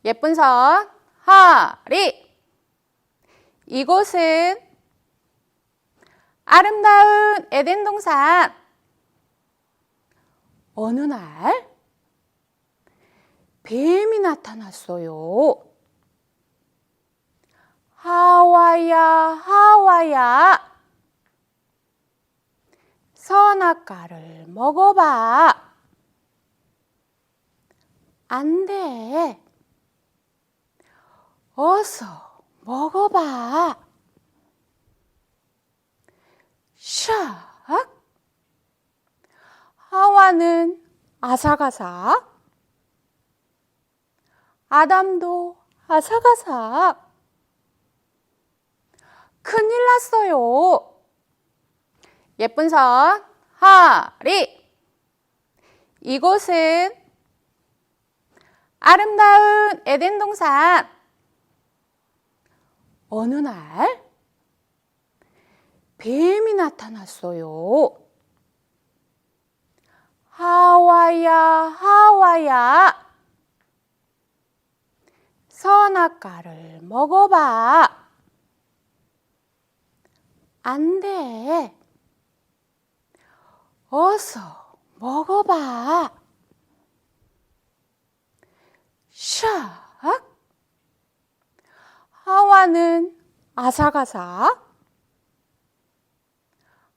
예쁜 선, 허리. 이곳은 아름다운 에덴 동산. 어느 날 뱀이 나타났어요. 하와야, 하와야. 선악과를 먹어봐. 안 돼. 어서 먹어봐. 샥. 하와는 아삭아삭. 아담도 아삭아삭. 큰일 났어요. 예쁜 선, 허리. 이곳은 아름다운 에덴 동산. 어느 날 뱀이 나타났어요. 하와야, 하와야. 선악과를 먹어봐. 안 돼. 어서 먹어봐. 샥. 하와는 아삭아삭.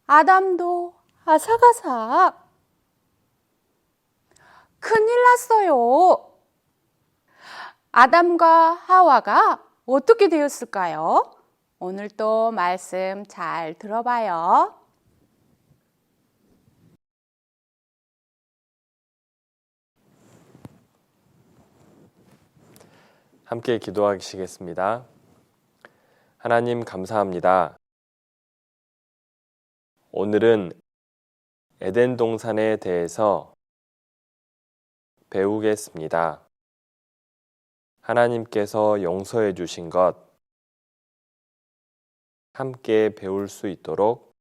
아담도 아삭아삭. 큰일 났어요. 아담과 하와가 어떻게 되었을까요? 오늘 또 말씀 잘 들어봐요. 함께 기도하시겠습니다. 하나님 감사합니다. 오늘은 에덴 동산에 대해서 배우겠습니다. 하나님께서 용서해 주신 것 함께 배울 수 있도록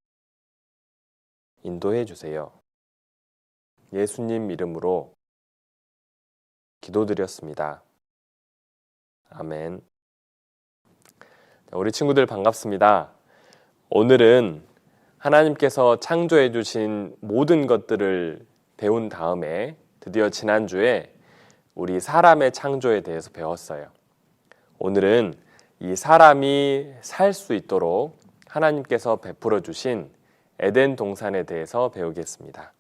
인도해 주세요. 예수님 이름으로 기도드렸습니다. 아멘. 우리 친구들 반갑습니다. 오늘은 하나님께서 창조해 주신 모든 것들을 배운 다음에 드디어 지난주에 우리 사람의 창조에 대해서 배웠어요. 오늘은 이 사람이 살 수 있도록 하나님께서 베풀어 주신 에덴 동산에 대해서 배우겠습니다.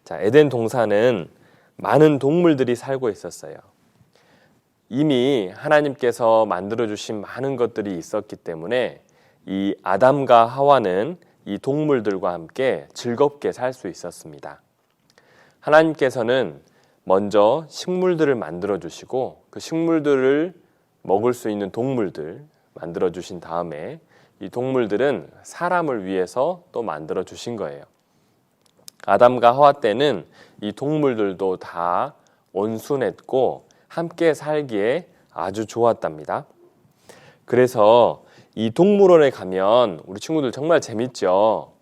자, 에덴 동산은 많은 동물들이 살고 있었어요. 이미 하나님께서 만들어 주신 많은 것들이 있었기 때문에 이 아담과 하와는 이 동물들과 함께 즐겁게 살 수 있었습니다. 하나님께서는 먼저 식물들을 만들어 주시고 그 식물들을 먹을 수 있는 동물들 만들어 주신 다음에 이 동물들은 사람을 위해서 또 만들어 주신 거예요. 아담과 하와 때는 이 동물들도 다 온순했고 함께 살기에 아주 좋았답니다. 그래서 이 동물원에 가면 우리 친구들 정말 재밌죠.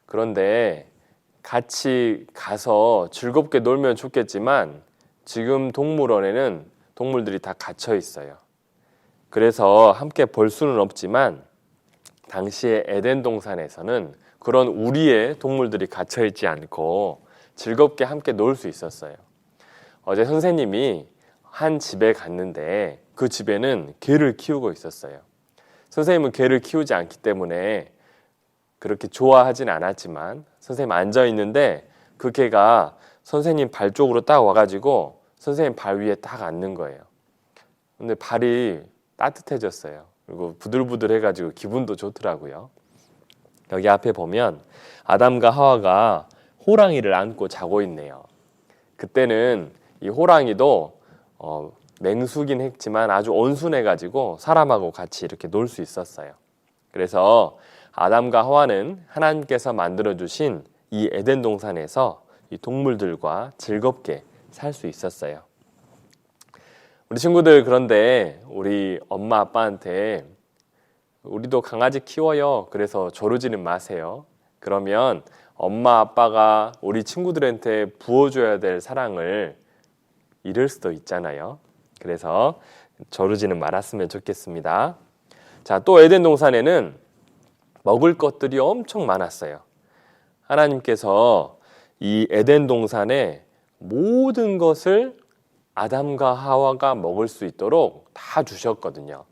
그런데 같이 가서 즐겁게 놀면 좋겠지만 지금 동물원에는 동물들이 다 갇혀 있어요. 그래서 함께 볼 수는 없지만 당시에 에덴 동산에서는 그런 우리의 동물들이 갇혀 있지 않고 즐겁게 함께 놀 수 있었어요. 어제 선생님이 한 집에 갔는데 그 집에는 개를 키우고 있었어요. 선생님은 개를 키우지 않기 때문에 그렇게 좋아하진 않았지만 선생님 앉아 있는데 그 개가 선생님 발 쪽으로 딱 와가지고 선생님 발 위에 딱 앉는 거예요. 근데 발이 따뜻해졌어요. 그리고 부들부들해가지고 기분도 좋더라고요. 여기 앞에 보면 아담과 하와가 호랑이를 안고 자고 있네요. 그때는 이 호랑이도 맹수긴 했지만 아주 온순해가지고 사람하고 같이 이렇게 놀 수 있었어요. 그래서 아담과 하와는 하나님께서 만들어주신 이 에덴 동산에서 이 동물들과 즐겁게 살 수 있었어요. 우리 친구들, 그런데 우리 엄마 아빠한테 우리도 강아지 키워요, 그래서 조르지는 마세요. 그러면 엄마 아빠가 우리 친구들한테 부어줘야 될 사랑을 이럴 수도 있잖아요. 그래서 저르지는 말았으면 좋겠습니다. 자, 또 에덴 동산에는 먹을 것들이 엄청 많았어요. 하나님께서 이 에덴 동산에 모든 것을 아담과 하와가 먹을 수 있도록 다 주셨거든요.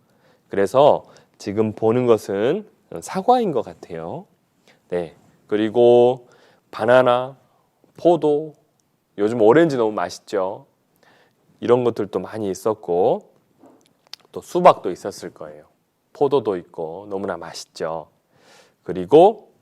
그래서 지금 보는 것은 사과인 것 같아요. 네. 그리고 바나나, 포도, 요즘 오렌지 너무 맛있죠. 이런 것들도 많이 있었고 또 수박도 있었을 거예요. 포도도 있고 너무나 맛있죠. 그리고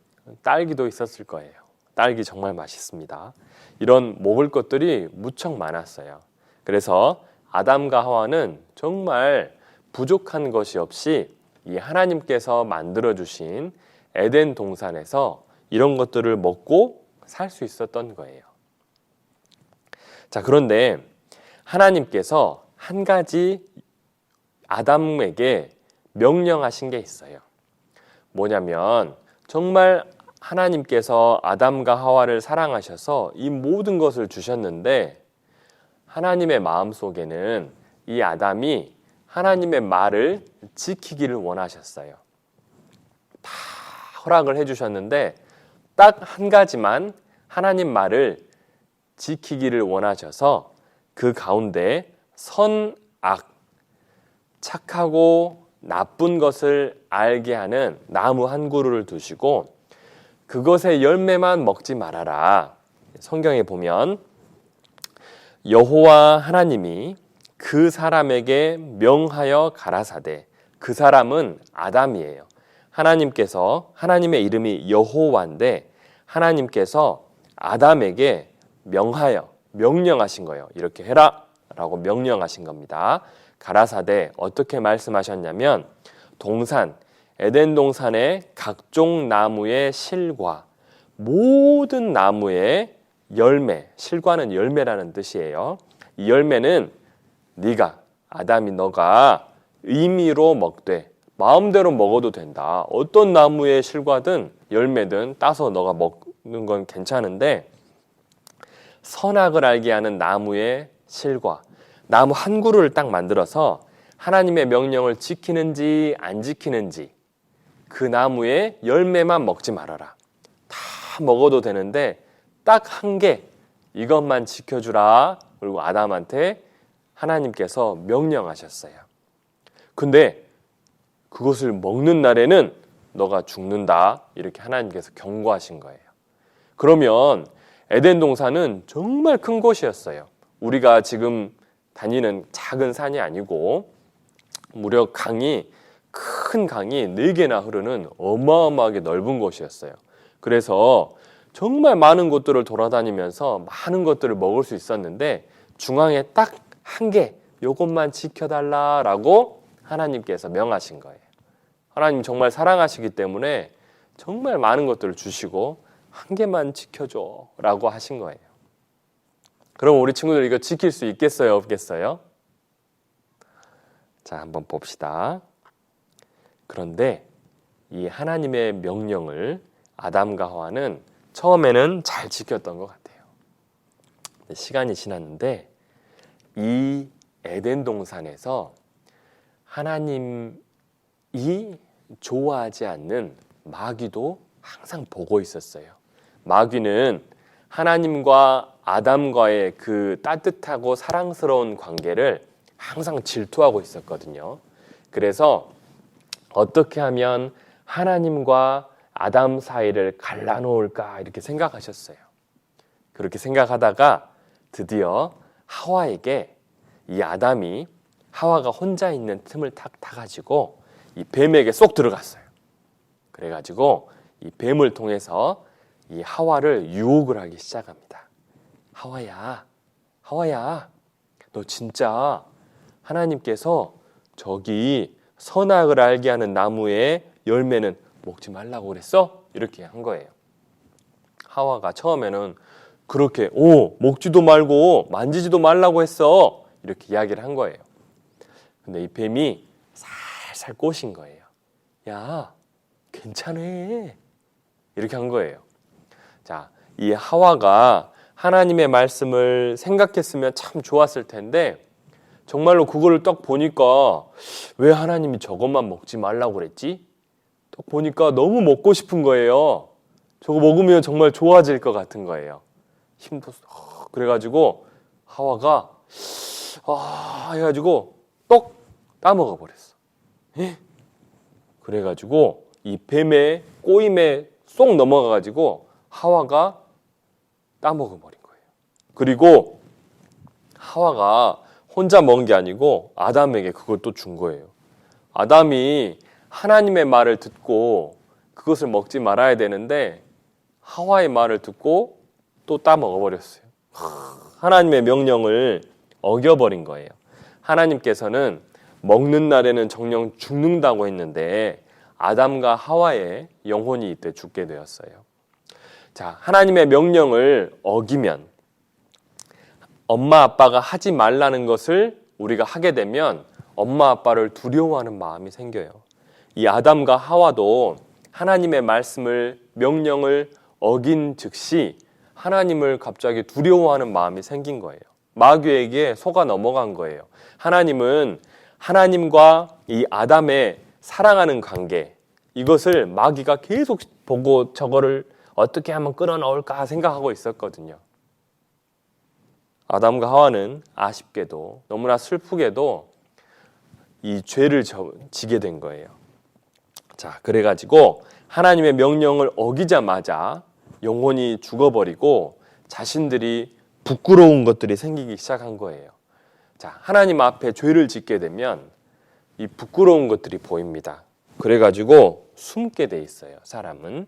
딸기도 있었을 거예요. 딸기 정말 맛있습니다. 이런 먹을 것들이 무척 많았어요. 그래서 아담과 하와는 정말 부족한 것이 없이 이 하나님께서 만들어주신 에덴 동산에서 이런 것들을 먹고 살 수 있었던 거예요. 자, 그런데 하나님께서 한 가지 아담에게 명령하신 게 있어요. 뭐냐면 정말 하나님께서 아담과 하와를 사랑하셔서 이 모든 것을 주셨는데 하나님의 마음속에는 이 아담이 하나님의 말을 지키기를 원하셨어요. 다 허락을 해주셨는데 딱 한 가지만 하나님 말을 지키기를 원하셔서 그 가운데 선악, 착하고 나쁜 것을 알게 하는 나무 한 그루를 두시고 그것의 열매만 먹지 말아라. 성경에 보면 여호와 하나님이 그 사람에게 명하여 가라사대, 그 사람은 아담이에요. 하나님의 이름이 여호와인데 하나님께서 아담에게 명령하신 거예요. 이렇게 해라 라고 명령하신 겁니다. 가라사대 어떻게 말씀하셨냐면 동산, 에덴 동산의 각종 나무의 실과 모든 나무의 열매, 실과는 열매라는 뜻이에요. 이 열매는 네가, 아담이 너가 의미로 먹되 마음대로 먹어도 된다. 어떤 나무의 실과든 열매든 따서 너가 먹는 건 괜찮은데 선악을 알게 하는 나무의 실과, 나무 한 그루를 딱 만들어서 하나님의 명령을 지키는지 안 지키는지 그 나무의 열매만 먹지 말아라. 다 먹어도 되는데 딱 한 개 이것만 지켜주라. 그리고 아담한테 하나님께서 명령하셨어요. 근데 그것을 먹는 날에는 너가 죽는다. 이렇게 하나님께서 경고하신 거예요. 그러면 에덴 동산은 정말 큰 곳이었어요. 우리가 지금 다니는 작은 산이 아니고 무려 큰 강이 4개나 흐르는 어마어마하게 넓은 곳이었어요. 그래서 정말 많은 곳들을 돌아다니면서 많은 것들을 먹을 수 있었는데 중앙에 딱 한 개, 요것만 지켜달라라고 하나님께서 명하신 거예요. 하나님 정말 사랑하시기 때문에 정말 많은 것들을 주시고 한 개만 지켜줘 라고 하신 거예요. 그럼 우리 친구들 이거 지킬 수 있겠어요? 없겠어요? 자, 한번 봅시다. 그런데 이 하나님의 명령을 아담과 하와는 처음에는 잘 지켰던 것 같아요. 시간이 지났는데 이 에덴 동산에서 하나님이 좋아하지 않는 마귀도 항상 보고 있었어요. 마귀는 하나님과 아담과의 그 따뜻하고 사랑스러운 관계를 항상 질투하고 있었거든요. 그래서 어떻게 하면 하나님과 아담 사이를 갈라놓을까 이렇게 생각하셨어요. 그렇게 생각하다가 드디어 하와에게 이 아담이 하와가 혼자 있는 틈을 탁 타가지고 이 뱀에게 쏙 들어갔어요. 그래가지고 이 뱀을 통해서 이 하와를 유혹을 하기 시작합니다. 하와야, 너 진짜 하나님께서 저기 선악을 알게 하는 나무의 열매는 먹지 말라고 그랬어? 이렇게 한 거예요. 하와가 처음에는 그렇게 먹지도 말고 만지지도 말라고 했어. 이렇게 이야기를 한 거예요. 근데 이 뱀이 살살 꼬신 거예요. 야, 괜찮아. 이렇게 한 거예요. 자, 이 하와가 하나님의 말씀을 생각했으면 참 좋았을 텐데 정말로 그거를 딱 보니까 왜 하나님이 저것만 먹지 말라고 그랬지? 딱 보니까 너무 먹고 싶은 거예요. 저거 먹으면 정말 좋아질 것 같은 거예요. 힘도 그래가지고 하와가 해가지고 떡 따먹어 버렸어. 그래가지고 이 뱀의 꼬임에 쏙 넘어가가지고 하와가 따먹어 버린 거예요. 그리고 하와가 혼자 먹은 게 아니고 아담에게 그걸 또 준 거예요. 아담이 하나님의 말을 듣고 그것을 먹지 말아야 되는데 하와의 말을 듣고 또 따먹어 버렸어요. 하나님의 명령을 어겨버린 거예요. 하나님께서는 먹는 날에는 정녕 죽는다고 했는데 아담과 하와의 영혼이 이때 죽게 되었어요. 자, 하나님의 명령을 어기면 엄마 아빠가 하지 말라는 것을 우리가 하게 되면 엄마 아빠를 두려워하는 마음이 생겨요. 이 아담과 하와도 하나님의 말씀을 명령을 어긴 즉시 하나님을 갑자기 두려워하는 마음이 생긴 거예요. 마귀에게 속아 넘어간 거예요. 하나님은 하나님과 이 아담의 사랑하는 관계, 이것을 마귀가 계속 보고 저거를 어떻게 하면 끌어넣을까 생각하고 있었거든요. 아담과 하와는 아쉽게도 너무나 슬프게도 이 죄를 지게 된 거예요. 자, 그래가지고 하나님의 명령을 어기자마자 영혼이 죽어버리고 자신들이 부끄러운 것들이 생기기 시작한 거예요. 자, 하나님 앞에 죄를 짓게 되면 이 부끄러운 것들이 보입니다. 그래가지고 숨게 돼 있어요, 사람은.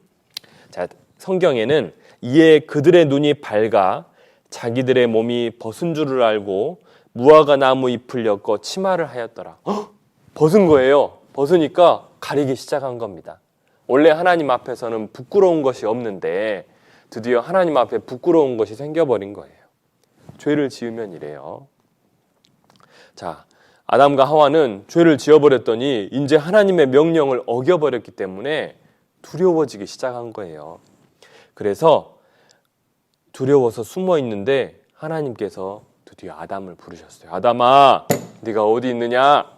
자, 성경에는 이에 그들의 눈이 밝아 자기들의 몸이 벗은 줄을 알고 무화과 나무 잎을 엮어 치마를 하였더라. 벗은 거예요. 벗으니까 가리기 시작한 겁니다. 원래 하나님 앞에서는 부끄러운 것이 없는데 드디어 하나님 앞에 부끄러운 것이 생겨버린 거예요. 죄를 지으면 이래요. 자, 아담과 하와는 죄를 지어버렸더니 이제 하나님의 명령을 어겨버렸기 때문에 두려워지기 시작한 거예요. 그래서 두려워서 숨어 있는데 하나님께서 드디어 아담을 부르셨어요. 아담아, 네가 어디 있느냐?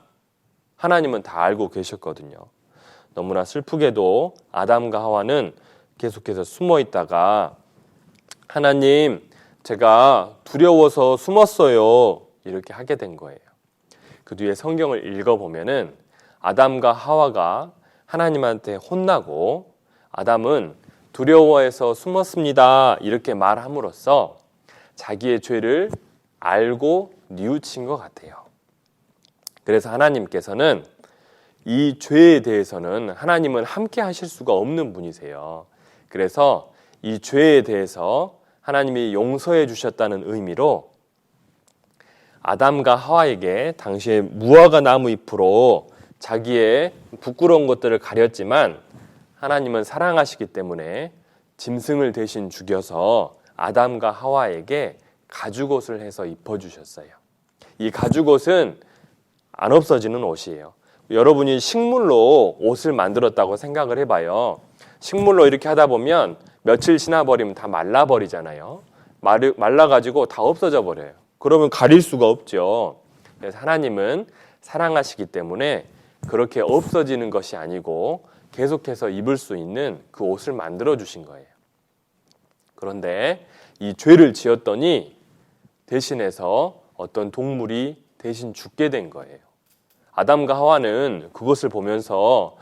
하나님은 다 알고 계셨거든요. 너무나 슬프게도 아담과 하와는 계속해서 숨어 있다가 하나님, 제가 두려워서 숨었어요. 이렇게 하게 된 거예요. 그 뒤에 성경을 읽어보면은 아담과 하와가 하나님한테 혼나고 아담은 두려워해서 숨었습니다. 이렇게 말함으로써 자기의 죄를 알고 뉘우친 것 같아요. 그래서 하나님께서는 이 죄에 대해서는 하나님은 함께 하실 수가 없는 분이세요. 그래서 이 죄에 대해서 하나님이 용서해 주셨다는 의미로 아담과 하와에게 당시에 무화과 나무 잎으로 자기의 부끄러운 것들을 가렸지만 하나님은 사랑하시기 때문에 짐승을 대신 죽여서 아담과 하와에게 가죽옷을 해서 입혀주셨어요. 이 가죽옷은 안 없어지는 옷이에요. 여러분이 식물로 옷을 만들었다고 생각을 해봐요. 식물로 이렇게 하다 보면 며칠 지나버리면 다 말라버리잖아요. 말라가지고 다 없어져 버려요. 그러면 가릴 수가 없죠. 그래서 하나님은 사랑하시기 때문에 그렇게 없어지는 것이 아니고 계속해서 입을 수 있는 그 옷을 만들어 주신 거예요. 그런데 이 죄를 지었더니 대신해서 어떤 동물이 대신 죽게 된 거예요. 아담과 하와는 그것을 보면서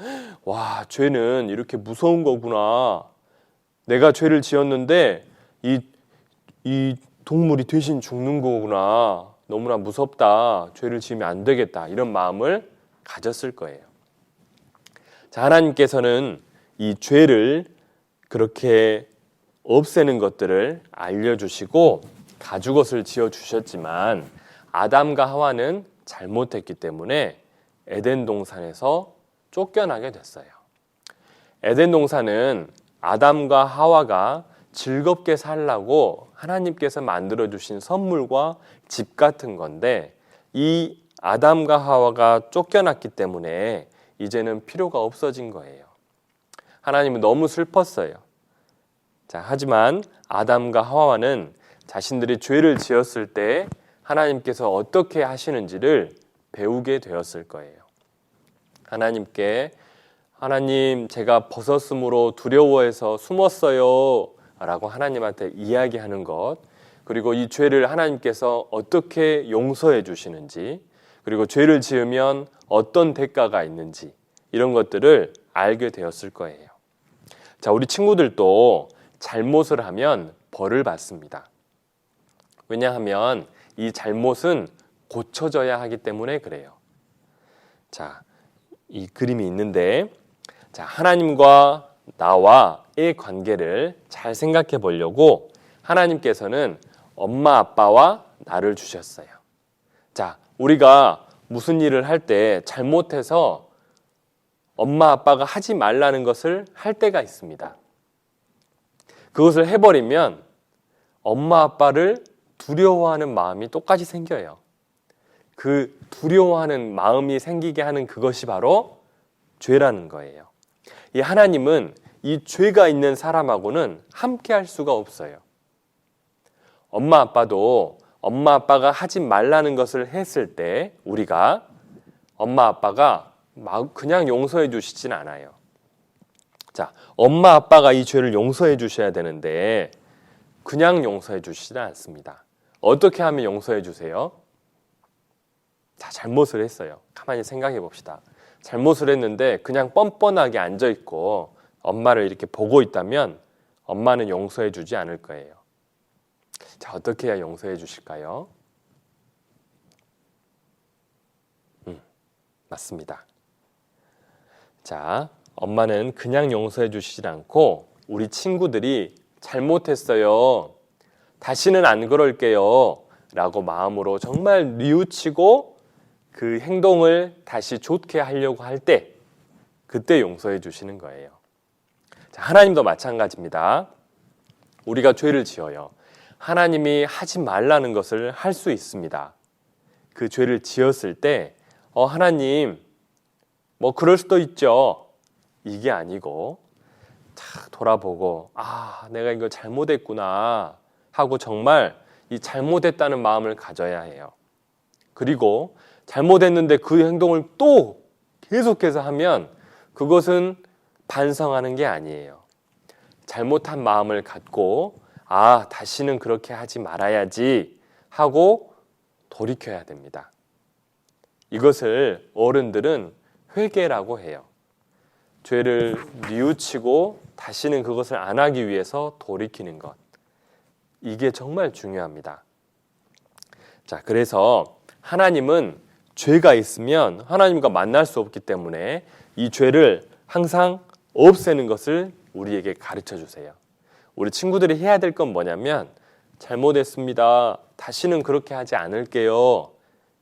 와, 죄는 이렇게 무서운 거구나. 내가 죄를 지었는데 이 동물이 대신 죽는 거구나. 너무나 무섭다. 죄를 지으면 안 되겠다. 이런 마음을 가졌을 거예요. 자, 하나님께서는 이 죄를 그렇게 없애는 것들을 알려주시고 가죽옷을 지어주셨지만 아담과 하와는 잘못했기 때문에 에덴 동산에서 쫓겨나게 됐어요. 에덴 동산은 아담과 하와가 즐겁게 살라고 하나님께서 만들어주신 선물과 집 같은 건데 이 아담과 하와가 쫓겨났기 때문에 이제는 필요가 없어진 거예요. 하나님은 너무 슬펐어요. 자, 하지만 아담과 하와는 자신들이 죄를 지었을 때 하나님께서 어떻게 하시는지를 배우게 되었을 거예요. 하나님 제가 벗었으므로 두려워해서 숨었어요 라고 하나님한테 이야기하는 것, 그리고 이 죄를 하나님께서 어떻게 용서해 주시는지, 그리고 죄를 지으면 어떤 대가가 있는지, 이런 것들을 알게 되었을 거예요. 자, 우리 친구들도 잘못을 하면 벌을 받습니다. 왜냐하면 이 잘못은 고쳐져야 하기 때문에 그래요. 자, 이 그림이 있는데, 자, 하나님과 나와의 관계를 잘 생각해 보려고 하나님께서는 엄마 아빠와 나를 주셨어요. 자, 우리가 무슨 일을 할 때 잘못해서 엄마 아빠가 하지 말라는 것을 할 때가 있습니다. 그것을 해버리면 엄마 아빠를 두려워하는 마음이 똑같이 생겨요. 그 두려워하는 마음이 생기게 하는 그것이 바로 죄라는 거예요. 이 하나님은 이 죄가 있는 사람하고는 함께 할 수가 없어요. 엄마 아빠도 엄마 아빠가 하지 말라는 것을 했을 때 우리가 엄마 아빠가 그냥 용서해 주시진 않아요. 자, 엄마 아빠가 이 죄를 용서해 주셔야 되는데 그냥 용서해 주시지 않습니다. 어떻게 하면 용서해 주세요? 자, 잘못을 했어요. 가만히 생각해 봅시다. 잘못을 했는데 그냥 뻔뻔하게 앉아 있고 엄마를 이렇게 보고 있다면 엄마는 용서해 주지 않을 거예요. 자, 어떻게 해야 용서해 주실까요? 맞습니다. 자, 엄마는 그냥 용서해 주시지 않고 우리 친구들이 잘못했어요, 다시는 안 그럴게요 라고 마음으로 정말 뉘우치고 그 행동을 다시 좋게 하려고 할 때 그때 용서해 주시는 거예요. 자, 하나님도 마찬가지입니다. 우리가 죄를 지어요. 하나님이 하지 말라는 것을 할 수 있습니다. 그 죄를 지었을 때 하나님 뭐 그럴 수도 있죠, 이게 아니고 탁 돌아보고 내가 이거 잘못했구나 하고 정말 이 잘못했다는 마음을 가져야 해요. 그리고 잘못했는데 그 행동을 또 계속해서 하면 그것은 반성하는 게 아니에요. 잘못한 마음을 갖고 다시는 그렇게 하지 말아야지 하고 돌이켜야 됩니다. 이것을 어른들은 회개라고 해요. 죄를 뉘우치고 다시는 그것을 안 하기 위해서 돌이키는 것. 이게 정말 중요합니다. 자, 그래서 하나님은 죄가 있으면 하나님과 만날 수 없기 때문에 이 죄를 항상 없애는 것을 우리에게 가르쳐 주세요. 우리 친구들이 해야 될 건 뭐냐면 잘못했습니다, 다시는 그렇게 하지 않을게요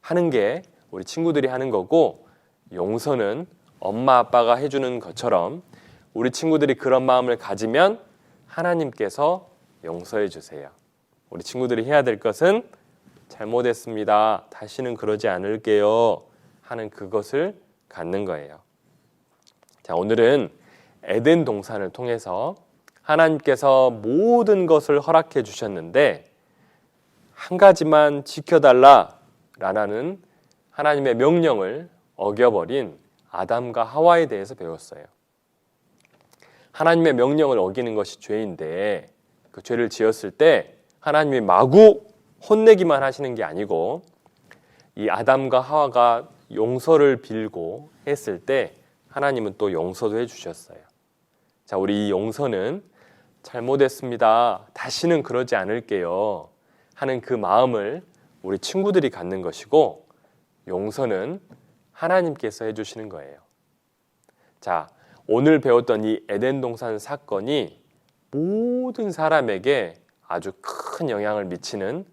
하는 게 우리 친구들이 하는 거고, 용서는 엄마 아빠가 해주는 것처럼 우리 친구들이 그런 마음을 가지면 하나님께서 용서해 주세요. 우리 친구들이 해야 될 것은 잘못했습니다, 다시는 그러지 않을게요 하는 그것을 갖는 거예요. 자, 오늘은 에덴 동산을 통해서 하나님께서 모든 것을 허락해 주셨는데 한 가지만 지켜달라라는 하나님의 명령을 어겨버린 아담과 하와에 대해서 배웠어요. 하나님의 명령을 어기는 것이 죄인데 그 죄를 지었을 때 하나님이 마구 혼내기만 하시는 게 아니고 이 아담과 하와가 용서를 빌고 했을 때 하나님은 또 용서도 해주셨어요. 자, 우리 이 용서는 잘못했습니다, 다시는 그러지 않을게요 하는 그 마음을 우리 친구들이 갖는 것이고, 용서는 하나님께서 해주시는 거예요. 자, 오늘 배웠던 이 에덴 동산 사건이 모든 사람에게 아주 큰 영향을 미치는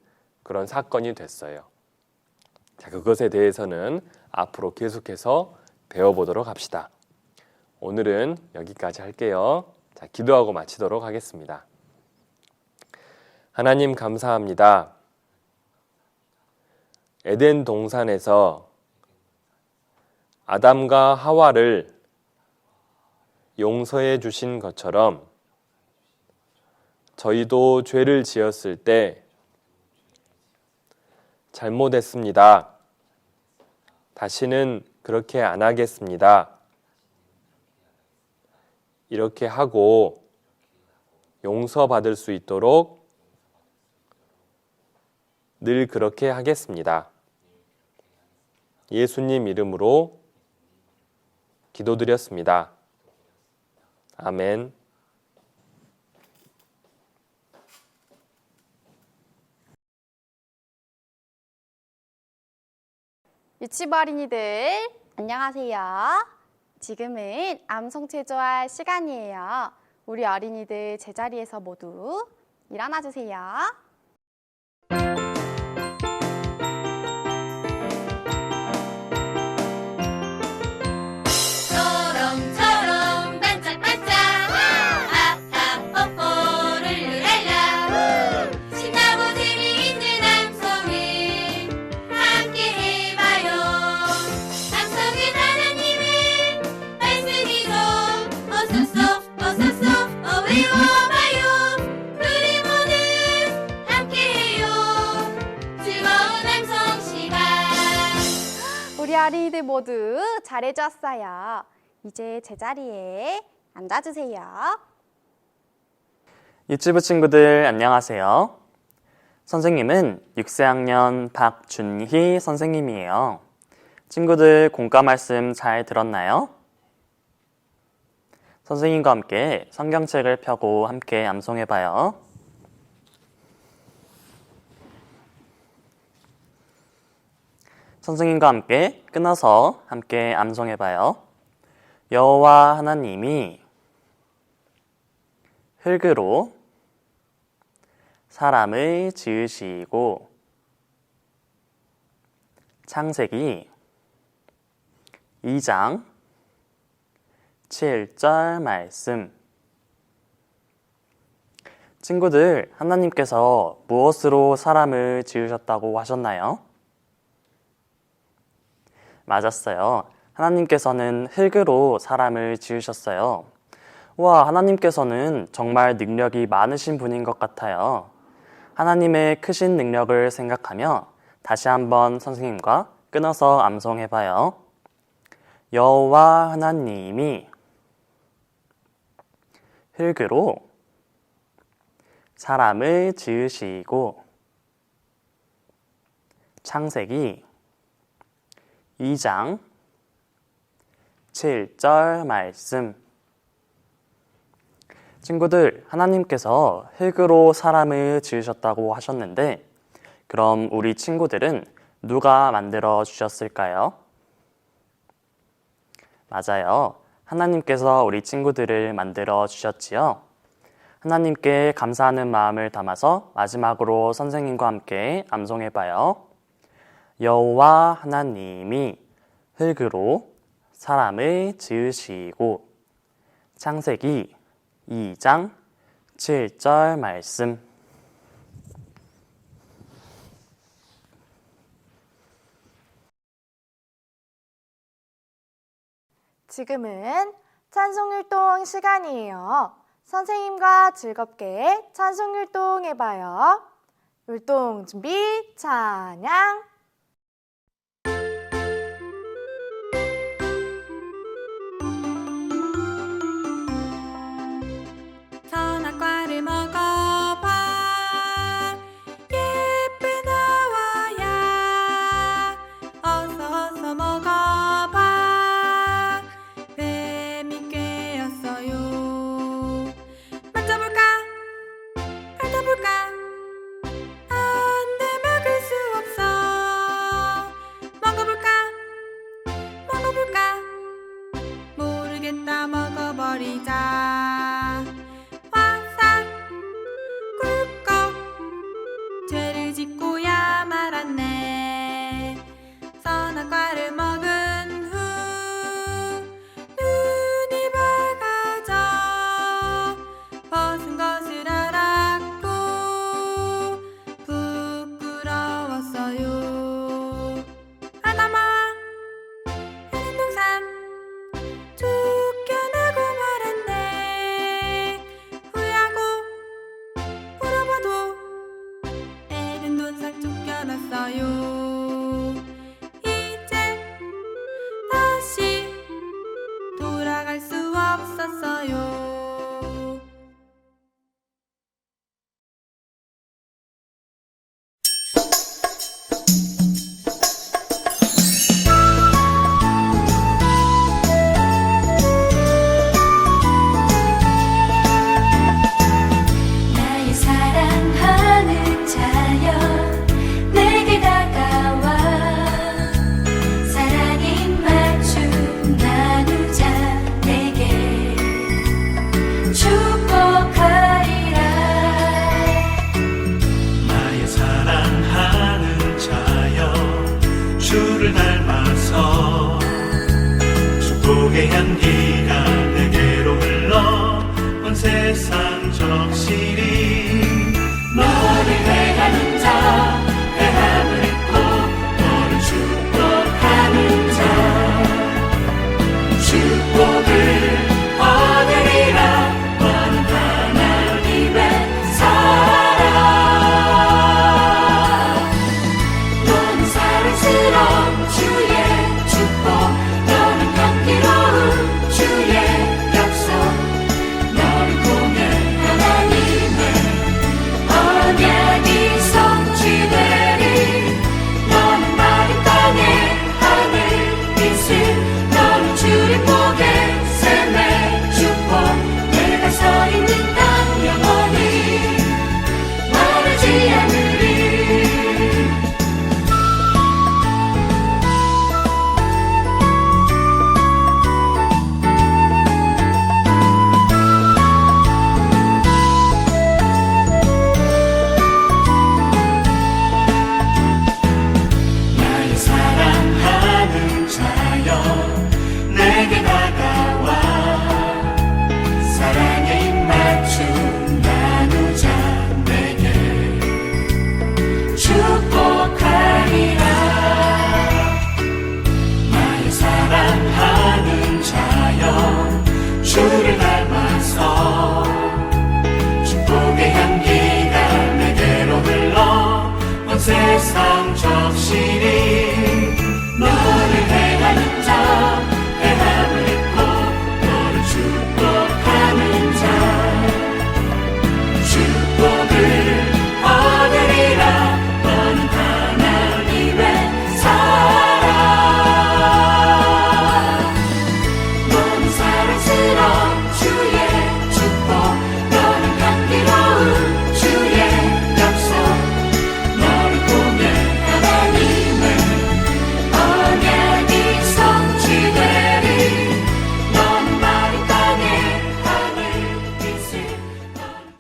그런 사건이 됐어요. 자, 그것에 대해서는 앞으로 계속해서 배워보도록 합시다. 오늘은 여기까지 할게요. 자, 기도하고 마치도록 하겠습니다. 하나님 감사합니다. 에덴 동산에서 아담과 하와를 용서해 주신 것처럼 저희도 죄를 지었을 때 잘못했습니다. 다시는 그렇게 안 하겠습니다. 이렇게 하고 용서받을 수 있도록 늘 그렇게 하겠습니다. 예수님 이름으로 기도드렸습니다. 아멘. 유치부 어린이들 안녕하세요. 지금은 암송 체조할 시간이에요. 우리 어린이들 제자리에서 모두 일어나 주세요. 초롱초롱 반짝반짝 아하 뽀뽀를 룰랄라 신나고 재미있는 암송을 함께 해봐요. 암송은 하나님의 말씀이죠. 어서서 외워봐요. 우리 모두 함께해요. 즐거운 암송 시간. 우리 어린이들 모두 잘해줬어요. 이제 제자리에 앉아주세요. 유치부 친구들 안녕하세요. 선생님은 6세학년 박준희 선생님이에요. 친구들 공과 말씀 잘 들었나요? 선생님과 함께 성경책을 펴고 함께 암송해봐요. 선생님과 함께 끊어서 함께 암송해봐요. 여호와 하나님이 흙으로 사람을 지으시고 창세기 2장 7절 말씀. 친구들, 하나님께서 무엇으로 사람을 지으셨다고 하셨나요? 맞았어요. 하나님께서는 흙으로 사람을 지으셨어요. 와, 하나님께서는 정말 능력이 많으신 분인 것 같아요. 하나님의 크신 능력을 생각하며 다시 한번 선생님과 끊어서 암송해봐요. 여호와 하나님이 흙으로 사람을 지으시고 창세기 2장 7절 말씀. 친구들, 하나님께서 흙으로 사람을 지으셨다고 하셨는데 그럼 우리 친구들은 누가 만들어 주셨을까요? 맞아요. 하나님께서 우리 친구들을 만들어 주셨지요. 하나님께 감사하는 마음을 담아서 마지막으로 선생님과 함께 암송해봐요. 여호와 하나님이 흙으로 사람을 지으시고 창세기 2장 7절 말씀. 지금은 찬송율동 시간이에요. 선생님과 즐겁게 찬송율동 해봐요. 율동 준비, 찬양. 선악과를 먹어봐 예쁜 하와야 어서 먹어봐 뱀이 꿰었어요 만져볼까 핥아볼까 안돼 먹을 수 없어 먹어볼까 모르겠다 먹어버리자 화상 향기가 내게로 흘러 온 세상 적시리